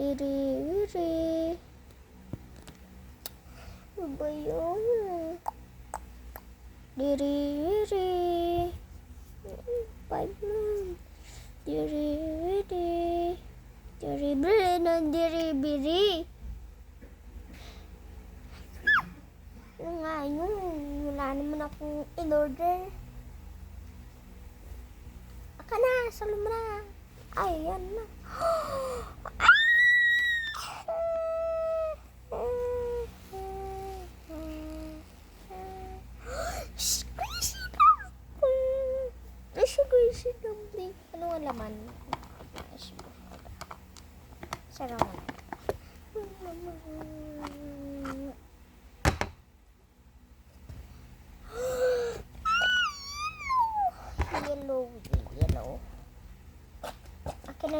Diri, diri. Ano ba yun? Diri, diri. 5 months. Diri, diri. Diri, biri, diri, biri. Ano nga yun? Wala naman akong in-order. Aka na, salo mo na. Ay, yan na. Squishy dumpling. Ano ang laman? Sarap na. Yellow. Akin na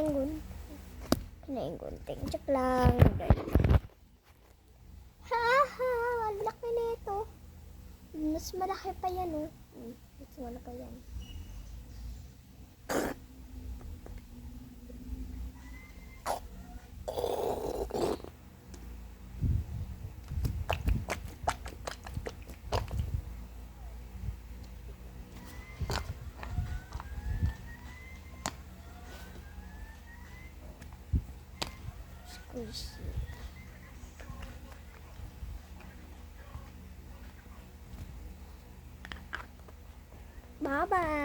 yung gunting. Check lang. Ang laki na ito. Mas malaki pa yan, oh. Mas malaki pa yan. Squishy. Bye-bye.